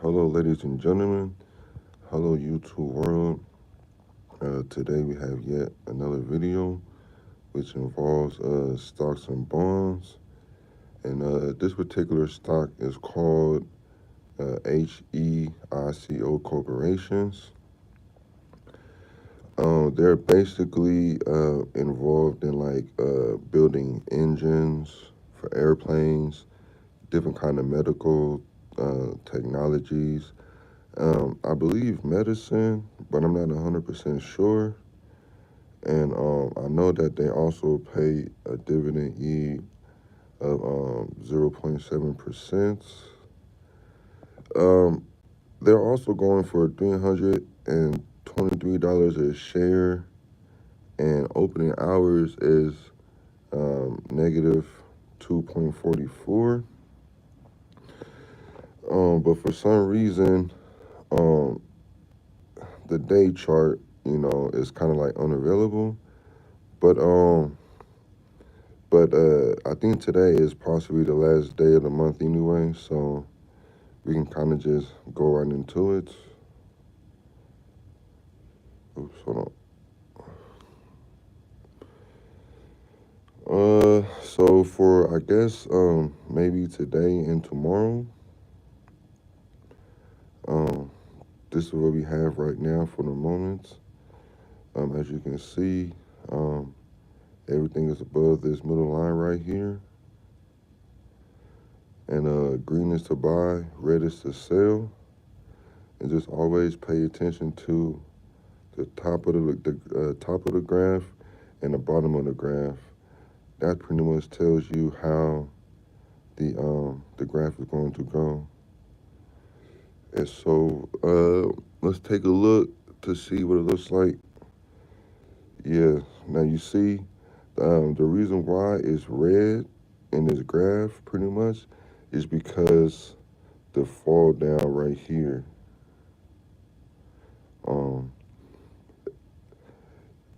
Hello, ladies and gentlemen. Hello, YouTube world. Today we have yet another video which involves stocks and bonds. And this particular stock is called HEICO Corporations. They're basically involved in building engines for airplanes, different kind of medical technologies. I believe medicine, but I'm not 100% sure. And I know that they also pay a dividend yield of 0.7%. Um, they're also going for $323 a share, and opening hours is negative 2.44. But for some reason, um, the day chart, is kind of like unavailable. But I think today is possibly the last day of the month anyway, so we can kind of just go right into it. Oops, hold on. So for I guess maybe today and tomorrow, um, this is what we have right now for the moment. As you can see, everything is above this middle line right here. And green is to buy, red is to sell. And just always pay attention to the top of the top of the graph and the bottom of the graph. That pretty much tells you how the graph is going to go. And so let's take a look to see what it looks like. Yeah, now you see the reason why it's red in this graph pretty much is because the fall down right here. Um,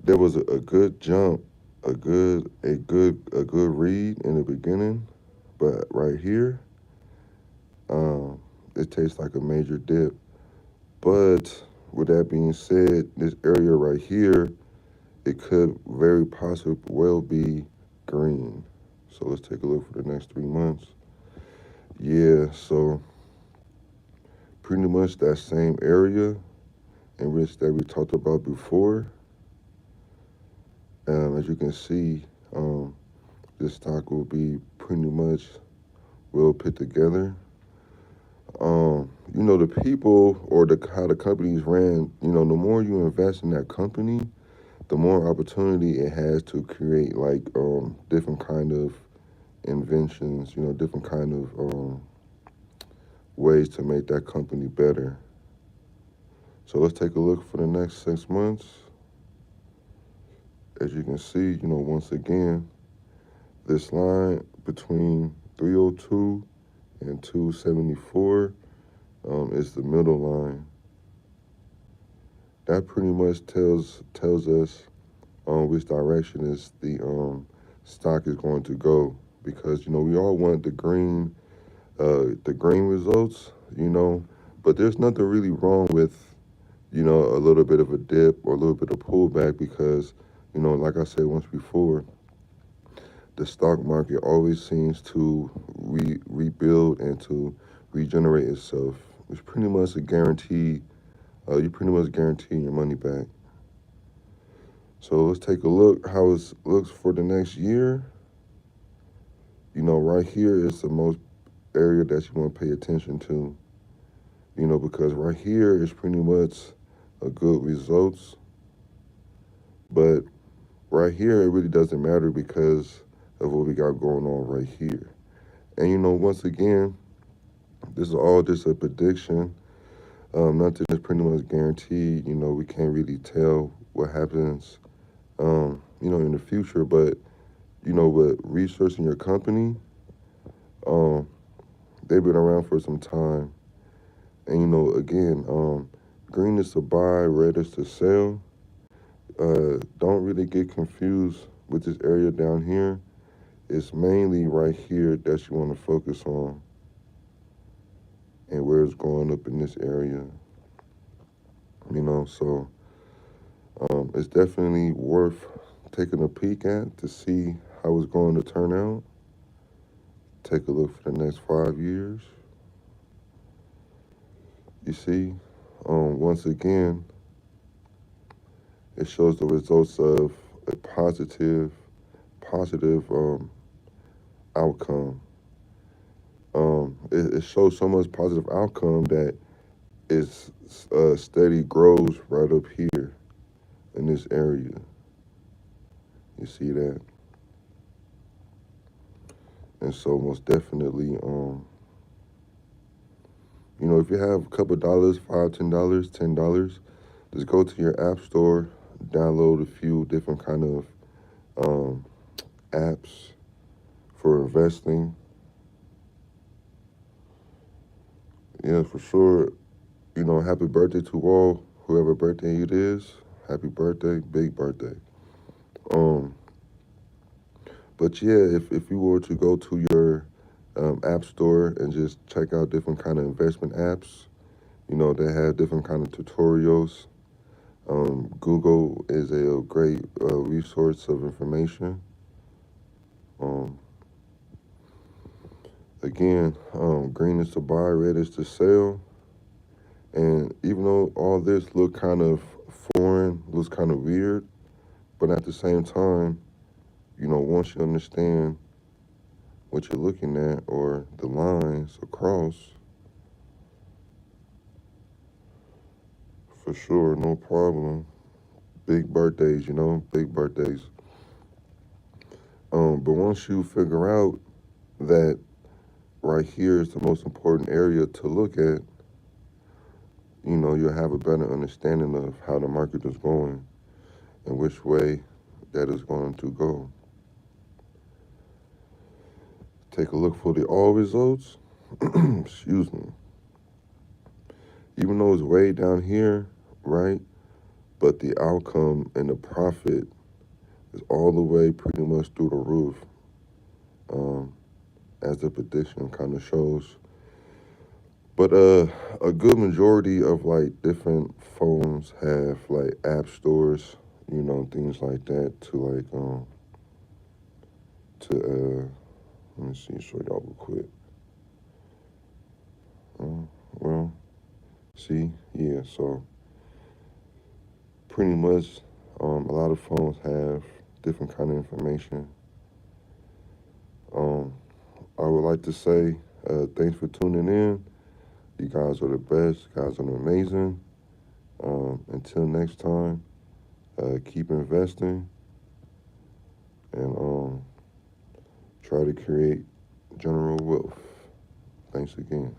there was a good jump, a good read in the beginning, but right here, it tastes like a major dip. But with that being said, this area right here, it could very possibly well be green. So let's take a look for the next 3 months. Yeah, so pretty much that same area in which that we talked about before. As you can see, this stock will be pretty much well put together. The people or how the companies ran, the more you invest in that company, the more opportunity it has to create different kind of inventions, different kind of ways to make that company better. So let's take a look for the next 6 months. As you can see, once again, this line between 302 and 274 is the middle line. That pretty much tells us which direction is the stock is going to go, because we all want the green results, but there's nothing really wrong with a little bit of a dip or a little bit of pullback, because like I said once before, the stock market always seems to rebuild and to regenerate itself. It's pretty much a guarantee. You pretty much guarantee your money back. So let's take a look how it looks for the next year. Right here is the most area that you want to pay attention to. Because right here is pretty much a good results. But right here, it really doesn't matter because of what we got going on right here. And once again, this is all just a prediction. Nothing is pretty much guaranteed. We can't really tell what happens, in the future. But, with researching your company, they've been around for some time. And, again, green is to buy, red is to sell. Don't really get confused with this area down here. It's mainly right here that you want to focus on. and where it's going up in this area. So it's definitely worth taking a peek at to see how it's going to turn out. Take a look for the next 5 years. You see, once again, it shows the results of a positive outcome. It shows so much positive outcome that it's steady grows right up here in this area. You see that? And so most definitely, if you have a couple dollars, $5, $10, $10, just go to your app store, download a few different kind of apps for investing. Yeah, for sure. Happy birthday to all, whoever birthday it is. Happy birthday, big birthday. Um, but yeah, if you were to go to your app store and just check out different kind of investment apps, they have different kind of tutorials. Google is a great resource of information. Um, Again, green is to buy, red is to sell. And even though all this look kind of foreign, looks kind of weird, but at the same time, once you understand what you're looking at or the lines across, for sure, no problem. Big birthdays, big birthdays. But once you figure out that right here is the most important area to look at, you'll have a better understanding of how the market is going and which way that is going to go. Take a look for the all results. Excuse me. Even though it's way down here, right? But the outcome and the profit is all the way pretty much through the roof, as the prediction kind of shows. But a good majority of like different phones have like app stores, things like that to like let me see, show y'all real quick. Well, see, yeah, so pretty much a lot of phones have different kind of information. I would like to say thanks for tuning in. You guys are the best. You guys are amazing. Until next time, keep investing and try to create general wealth. Thanks again.